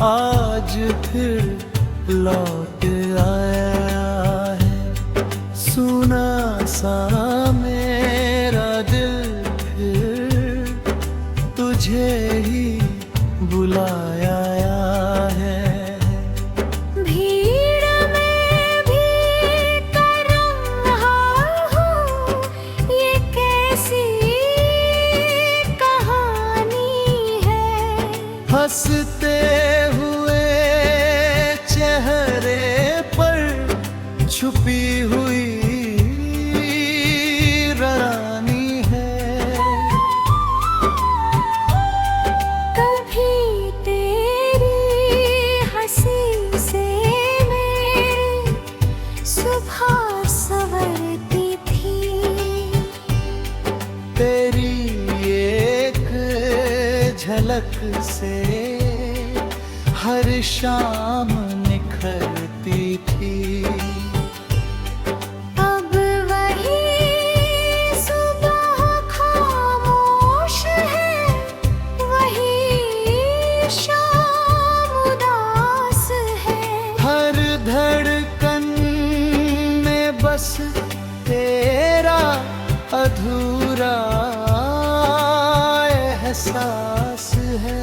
आज फिर लौट आया है। सुना सा मेरा दिल फिर तुझे ही बुलाया है। हंसते हुए चेहरे पर छुपी हुई रानी है। कभी तेरी हंसी से मेरी सुबह संवरती थी। तेरी एक झलक से हर शाम निखरती थी। अब वही सुबह खामोश है, वही शाम उदास है। हर धड़कन में बस तेरा अधूरा एहसास है।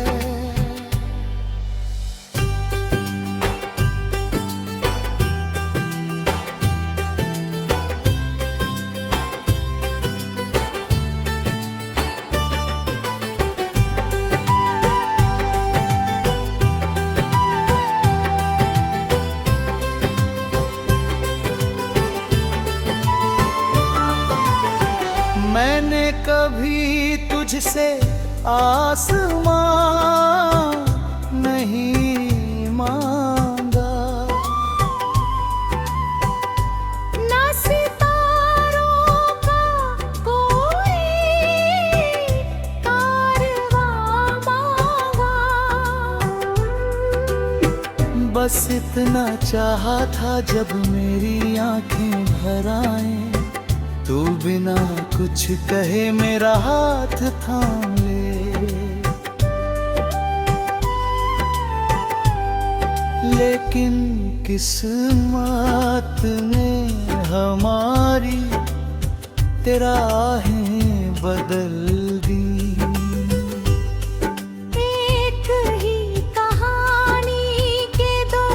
मैंने कभी तुझसे आसमां नहीं मांगा, ना सितारों का कोई कारवां मांगा। बस इतना चाहा था जब मेरी आंखें भर आएं, तू बिना कुछ कहे मेरा हाथ थाम ले। लेकिन किस्मत ने हमारी तेरा आहें बदल दी। एक ही कहानी के दो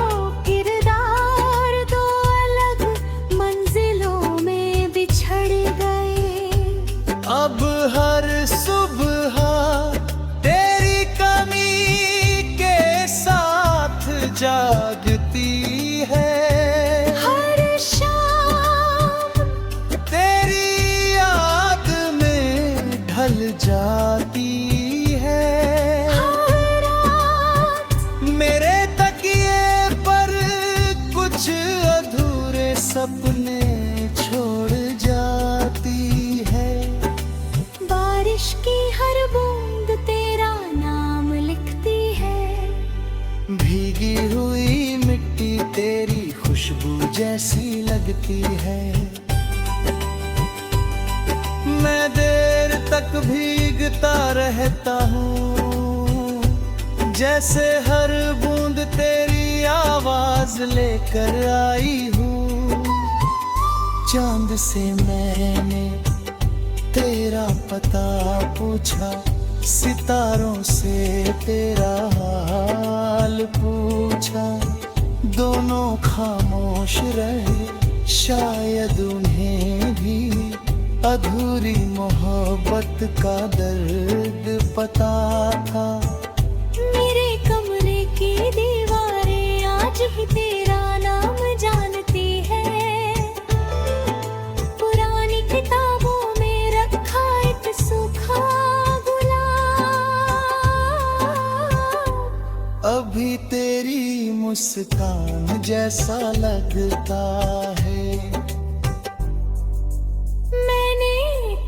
किरदार, दो अलग मंजिलों में बिछड़ गए। अब हर सुबह तेरी कमी के साथ जागती है। हर शाम तेरी याद में ढल जाती है। हर रात मेरे तकिए पर कुछ अधूरे सपने छोड़ जाती है। बारिश की हर बूंद तेरा नाम लिखती है। भीगी हुई मिट्टी तेरी खुशबू जैसी लगती है। मैं देर तक भीगता रहता हूँ, जैसे हर बूंद तेरी आवाज लेकर आई हूँ। चांद से मैंने तेरा पता पूछा, सितारों से तेरा हाल पूछा। दोनों खामोश रहे, शायद उन्हें भी अधूरी मोहब्बत का दर्द पता था। मेरे कमरे की दीवारें आज भी तेरा नाम जानती है। पुरानी किताबों में रखा एक सूखा गुलाब अभी तेरी मुस्कान जैसा लगता है। मैंने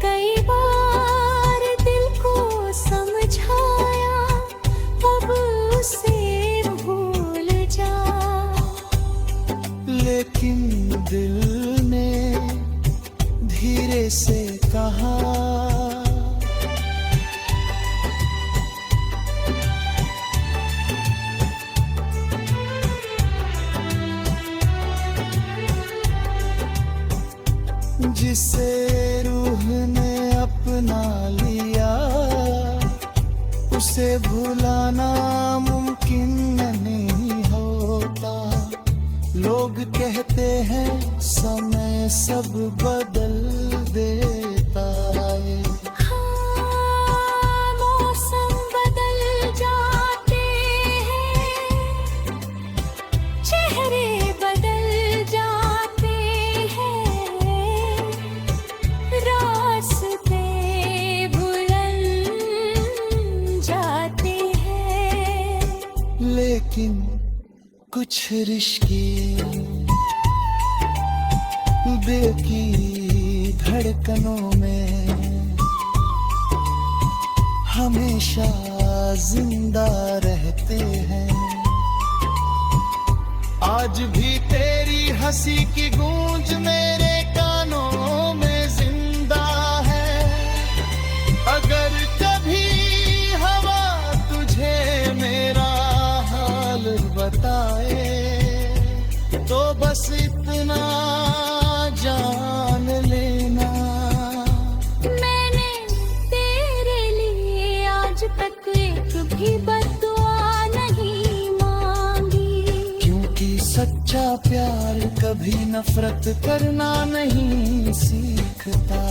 कई बार दिल को समझाया, अब उसे भूल जा। लेकिन दिल ने धीरे से कहा, जिसे रूह ने अपना लिया, उसे भुलाना मुमकिन नहीं होता। लोग कहते हैं समय सब बदल देता है। हाँ, मौसम बदल जाते हैं, चेहरे बदल जाते हैं, रास्ते भुलन जाते हैं। लेकिन कुछ रिश्ते दिल की धड़कनों में हमेशा जिंदा रहते हैं। आज भी तेरी हंसी की गूंज मेरे कानों में जिंदा है। अगर कभी हवा तुझे मेरा हाल बताए, तो बस इतना जान लेना, मैंने तेरे लिए आज तक एक भी बद्दुआ नहीं मांगी। क्योंकि सच्चा प्यार कभी नफरत करना नहीं सीखता।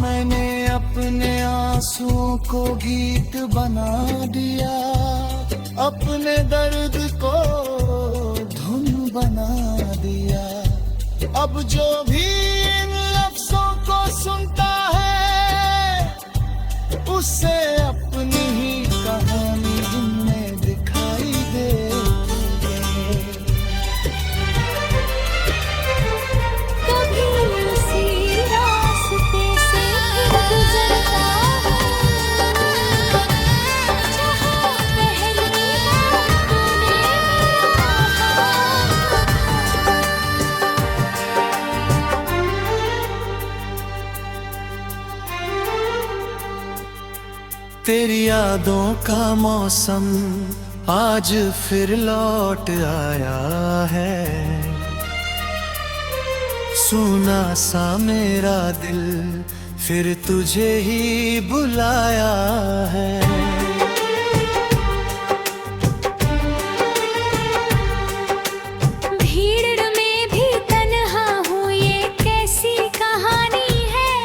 मैंने अपने आंसुओं को गीत बना दिया, अपने दर्द को धुन बना दिया। अब जो भी इन लफ्जों को सुनता है, उससे अपनी ही कहानी इनमें दिखाई देती है। कभी उसी रास्ते से गुजरता हूँ, जहाँ पहली बार तूने मेरा हाथ तेरी यादों का मौसम आज फिर लौट आया है। सुना सा मेरा दिल फिर तुझे ही बुलाया है। भीड़ में भी तन्हा हूँ, ये कैसी कहानी है।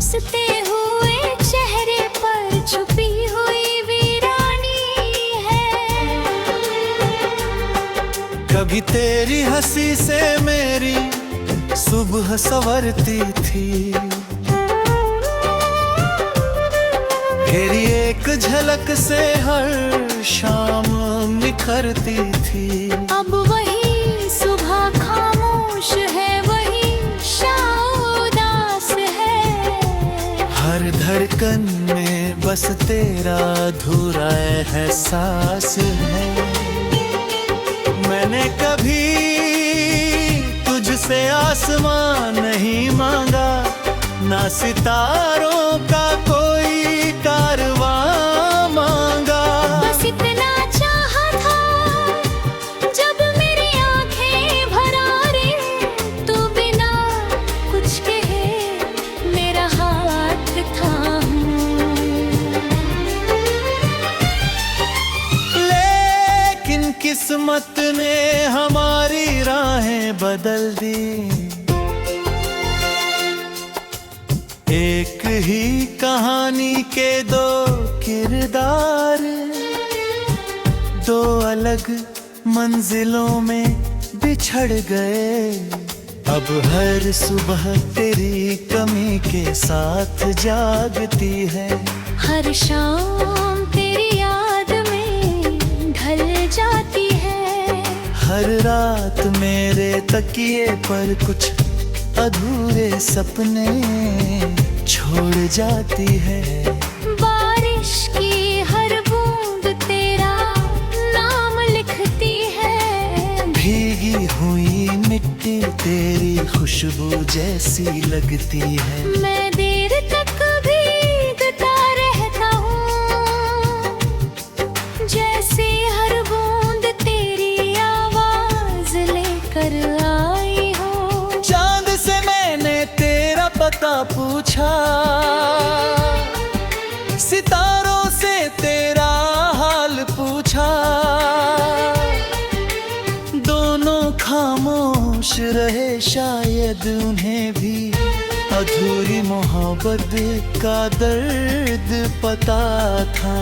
सते हुए चेहरे पर छुपी हुई वीरानी है। कभी तेरी हंसी से मेरी सुबह संवरती थी, तेरी एक झलक से हर शाम निखरती थी। अब वही सुबह खामोश है, वही शाम उदास है। हर धड़कन में बस तेरा अधूरा एहसास है। मैंने कभी तुझसे आसमान नहीं मांगा, ना सितारों का कोई कारवां मांगा। बस इतना चाहा था, जब मेरी आंखें भर आए, तू बिना कुछ कहे मेरा हाथ थामूं। लेकिन किस्मत ने हमारी राहें बदल दी। एक ही कहानी के दो किरदार, दो अलग मंजिलों में बिछड़ गए। अब हर सुबह तेरी कमी के साथ जागती है। हर शाम तेरी याद में ढल जाती है। हर रात मेरे तकिए पर कुछ अधूरे सपने छोड़ जाती है। बारिश की हर बूंद तेरा नाम लिखती है। भीगी हुई मिट्टी तेरी खुशबू जैसी लगती है। मैं देर तक भीगता रहता हूँ, जैसे हर बूंद तेरी पूछा, सितारों से तेरा हाल पूछा। दोनों खामोश रहे, शायद उन्हें भी अधूरी मोहब्बत का दर्द पता था।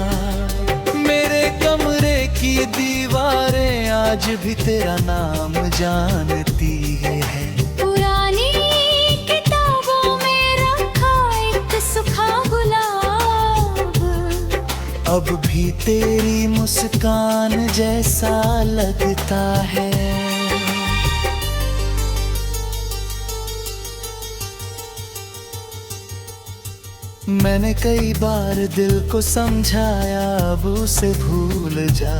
मेरे कमरे की दीवारें आज भी तेरा नाम जानती है। पुरानी किताबों में रखा एक सूखा गुलाब अब भी तेरी मुस्कान जैसा लगता है। मैंने कई बार दिल को समझाया, अब उसे भूल जा,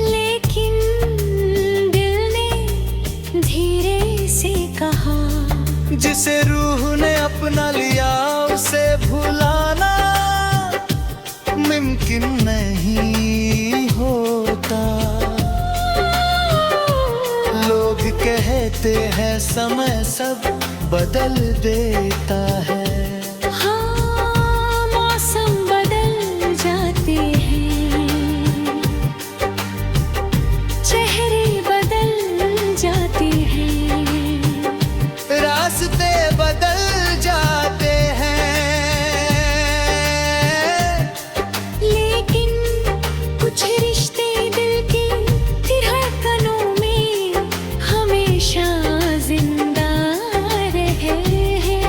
लेकिन दिल ने धीरे से कहा, जिसे रूह ने अपना लिया उसे भुलाना मुमकिन नहीं होता। लोग कहते हैं समय सब बदल देता है। हाँ, मौसम बदल जाते हैं, चेहरे बदल जाते हैं, रास्ते बदल जाते हैं, लेकिन कुछ रिश्ते दिल की धड़कनों में हमेशा जिंदा रहे हैं।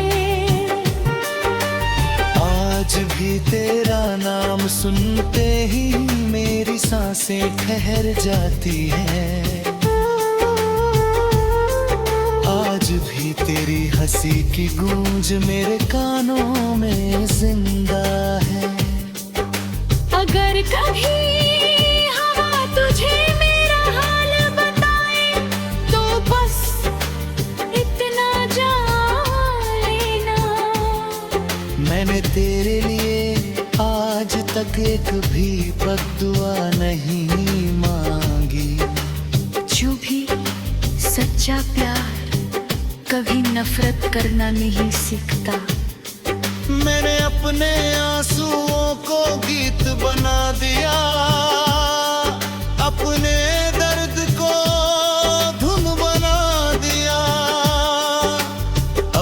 आज भी तेरा नाम सुनते ही मेरी सांसें ठहर जाती हैं। आज भी तेरी हंसी की गूंज मेरे कानों में जिंदा है। अगर कभी हवा तुझे मेरा हाल बताए तो बस इतना जान लेना, मैंने तेरे लिए आज तक एक भी बद्दुआ नहीं मांगी। जो भी सच्चा प्यार कभी नफरत करना नहीं सीखता। मैंने अपने आंसुओं को गीत बना दिया, अपने दर्द को धुन बना दिया।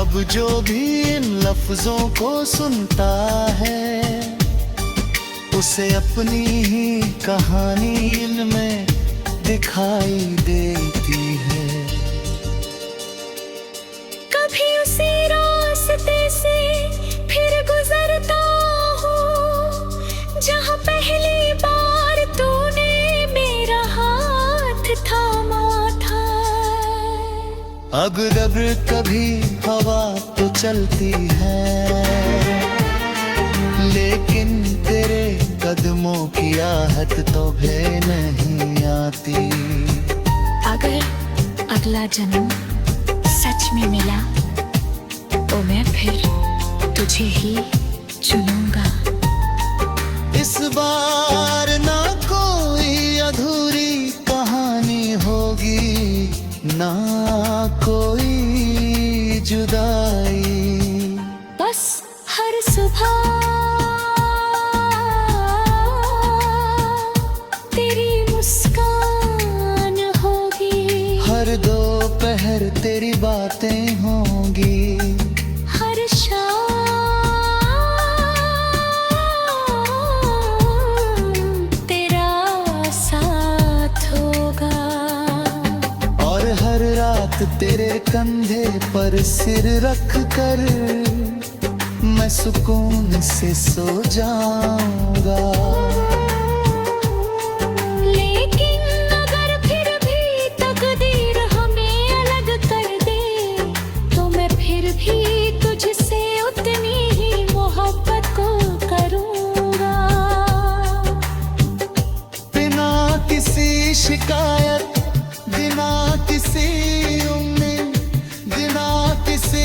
अब जो भी इन लफ्जों को सुनता है उसे अपनी ही कहानी इनमें दिखाई देती है। कभी उसी रास्ते से फिर गुजरता हूँ जहाँ पहली बार तूने मेरा हाथ थामा था। अगर कभी हवा तो चलती है, लेकिन तेरे कदमों की आहट तो भी नहीं आती। अगर अगला जन्म सच में मिला तो मैं फिर तुझे ही चुनूंगा। इस बार ना कोई अधूरी कहानी होगी, ना कोई जुदाई। बस हर सुबह तेरी मुस्कान होगी, हर दोपहर तेरी बातें होंगी, हर शाम तेरा साथ होगा, और हर रात तेरे कंधे पर सिर रख कर मैं सुकून से सो जाऊंगा। लेकिन अगर फिर भी तकदीर हमें अलग कर दे तो मैं फिर भी तुझसे उतनी ही मोहब्बत को करूंगा। बिना किसी शिकायत, बिना किसी उम्मीद, बिना किसी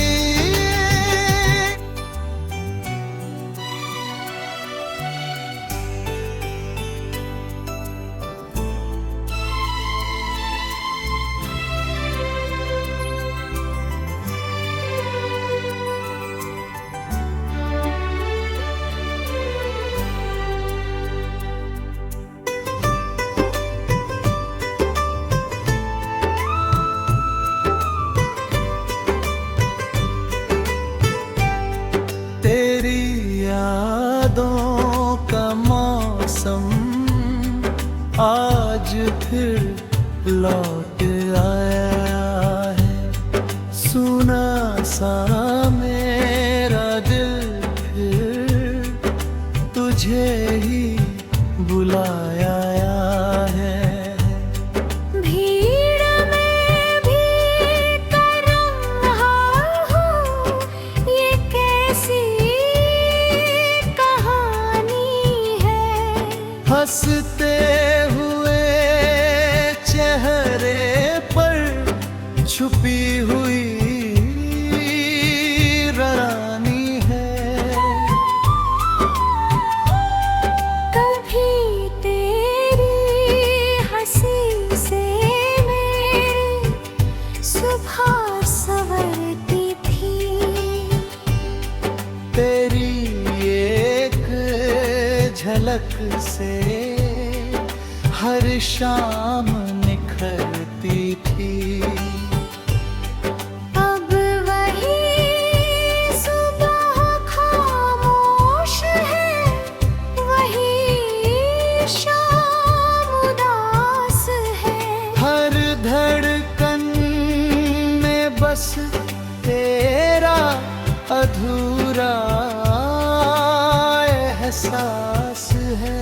आज फिर लौट आया है। सुना सा मेरा दिल फिर तुझे ही बुलाया है। भीड़ में भी कर रहा हूँ, ये कैसी कहानी है। हंसते हुए चेहरे पर छुपी हुई रानी है। कभी तेरी हंसी से मेरी सुबह संवरती थी। तेरी एक झलक से हर शाम निखरती थी। अब वही सुबह खामोश है, वही शाम उदास है। हर धड़कन में बस तेरा अधूरा एहसास है।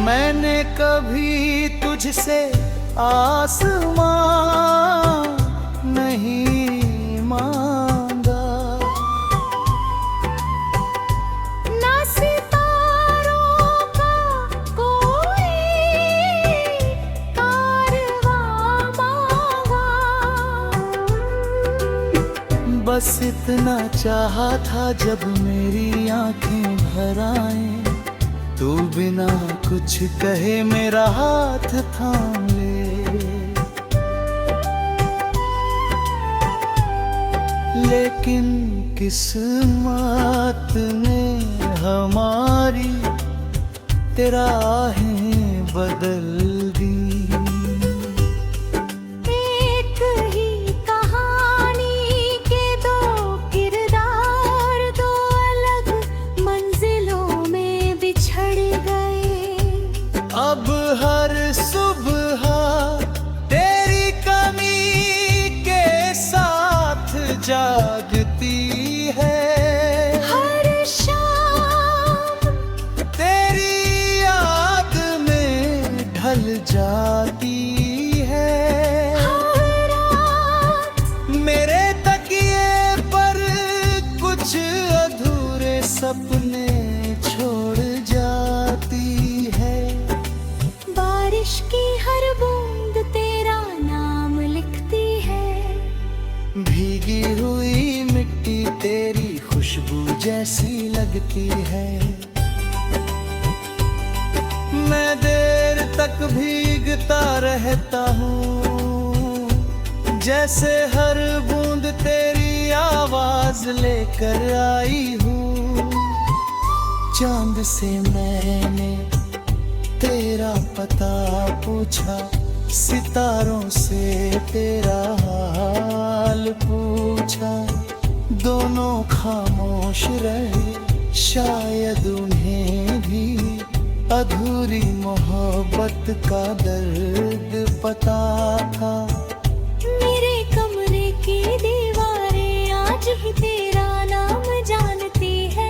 मैंने कभी तुझसे आसमां नहीं मांगा, ना सितारों का कोई कारवां मांगा। बस इतना चाहा था जब मेरी आंखें भर आए, तू बिना कुछ कहे मेरा हाथ थाम ले। लेकिन किस्मत ने हमारी तेरा आहें बदल दी। एक ही कहानी के दो किरदार, दो अलग मंजिलों में बिछड़ गए। अब हर सुबह तेरी कमी के साथ जागती है। हर शाम तेरी याद में ढल जाती है। हर रात मेरे तकिए पर कुछ अधूरे सपने छोड़ जाती है। बारिश की हर बूंद तेरा नाम लिखती है। भीगी हुई मिट्टी तेरी खुशबू जैसी लगती है। मैं देर तक भीगता रहता हूँ, जैसे हर बूंद तेरी आवाज लेकर आई हूँ। चांद से मैंने तेरा पता पूछा, सितारों से तेरा हाल पूछा। दोनों खामोश रहे, शायद उन्हें भी अधूरी मोहब्बत का दर्द पता था। मेरे कमरे की दीवारें आज भी तेरा नाम जानती है।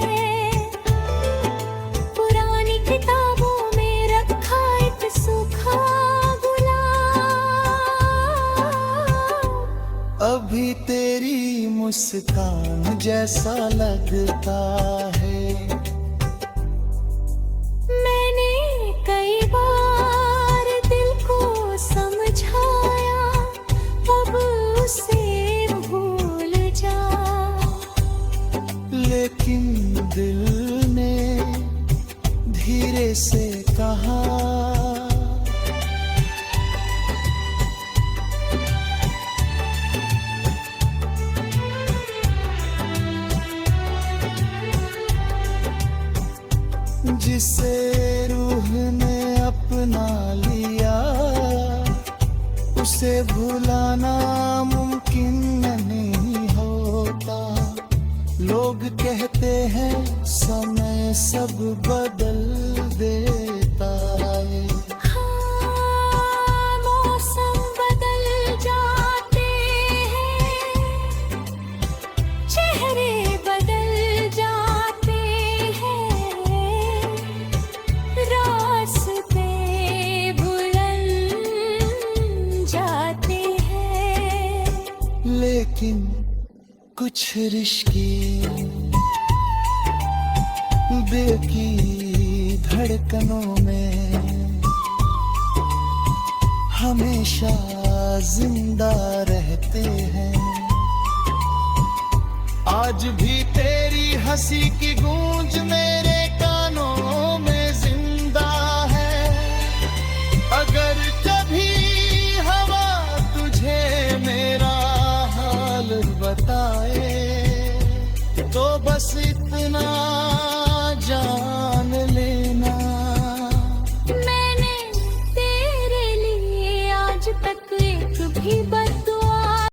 पुरानी किताबों में रखा एक सूखा गुलाब, अभी तेरी मुस्कान जैसा लगता है। मैंने कई बार दिल को समझाया, अब उसे भूल जा। लेकिन दिल ने धीरे से कहा, जिसे रूह ने अपना लिया उसे भुलाना मुमकिन नहीं होता। लोग कहते हैं समय सब बदल देता है। हाँ, मौसम बदल जाते हैं, चेहरे बदल जाते हैं, रास्ते बुलंद जाते हैं। लेकिन कुछ रिश्ते दिल की धड़कनों में हमेशा जिंदा रहते हैं। आज भी तेरी हंसी की गूंज मेरे कानों में जिंदा है। अगर कभी हवा तुझे मेरा हाल बताए तो बस इतना जान लेना, मैंने तेरे लिए आज तक एक भी